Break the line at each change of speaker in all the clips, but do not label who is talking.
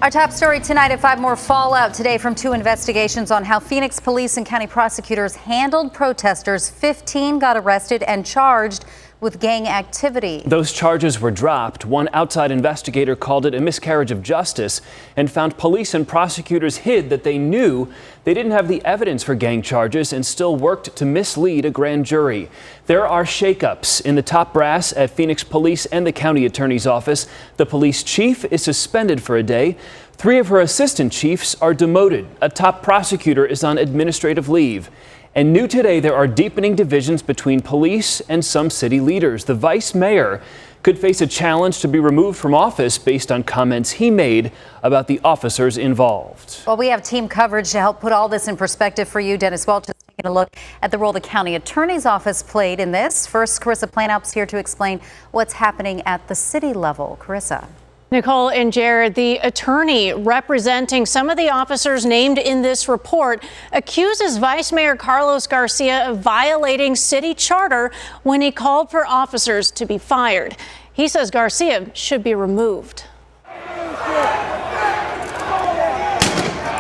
Our top story tonight at 5, more fallout today from 2 investigations on how Phoenix police and county prosecutors handled protesters. 15 got arrested and charged with gang activity.
Those charges were dropped. One outside investigator called it a miscarriage of justice and found police and prosecutors hid that they knew they didn't have the evidence for gang charges and still worked to mislead a grand jury. There are shakeups in the top brass at Phoenix Police and the county attorney's office. The police chief is suspended for a day. 3 of her assistant chiefs are demoted. A top prosecutor is on administrative leave. And new today, there are deepening divisions between police and some city leaders. The vice mayor could face a challenge to be removed from office based on comments he made about the officers involved.
Well, we have team coverage to help put all this in perspective for you. Dennis Welch is taking a look at the role the county attorney's office played in this. First, Carissa Planalp's here to explain what's happening at the city level. Carissa.
Nicole and Jared, the attorney representing some of the officers named in this report accuses Vice Mayor Carlos Garcia of violating city charter when he called for officers to be fired. He says Garcia should be removed.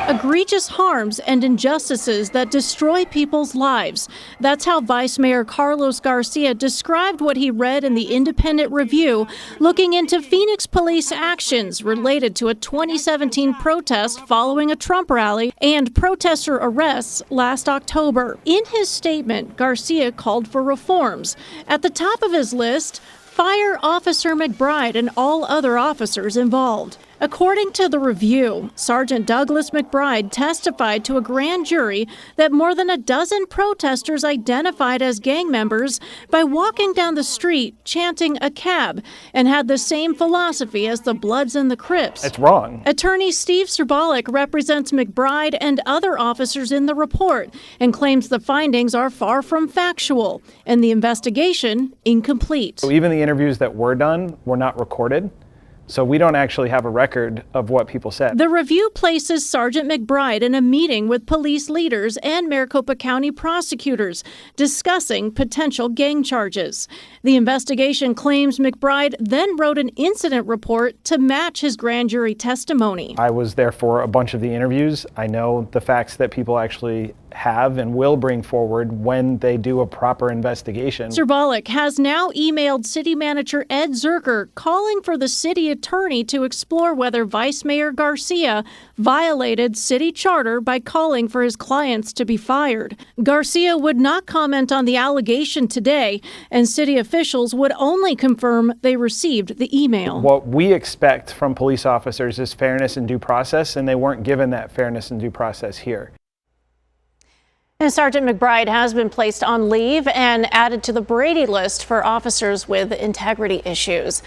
Egregious harms and injustices that destroy people's lives. That's how Vice Mayor Carlos Garcia described what he read in the Independent Review, looking into Phoenix police actions related to a 2017 protest following a Trump rally and protester arrests last October. In his statement, Garcia called for reforms. At the top of his list, fire Officer McBride and all other officers involved. According to the review, Sergeant Douglas McBride testified to a grand jury that more than a dozen protesters identified as gang members by walking down the street chanting a cab and had the same philosophy as the Bloods and the Crips.
It's wrong.
Attorney Steve Cerbalic represents McBride and other officers in the report and claims the findings are far from factual and the investigation incomplete.
So even the interviews that were done were not recorded. So we don't actually have a record of what people said.
The review places Sergeant McBride in a meeting with police leaders and Maricopa County prosecutors discussing potential gang charges. The investigation claims McBride then wrote an incident report to match his grand jury testimony.
I was there for a bunch of the interviews. I know the facts that people actually have and will bring forward when they do a proper investigation.
Cerbalic has now emailed City Manager Ed Zerker calling for the city attorney to explore whether Vice Mayor Garcia violated city charter by calling for his clients to be fired. Garcia would not comment on the allegation today, and city officials would only confirm they received the email.
What we expect from police officers is fairness and due process, and they weren't given that fairness and due process here.
And Sergeant McBride has been placed on leave and added to the Brady list for officers with integrity issues.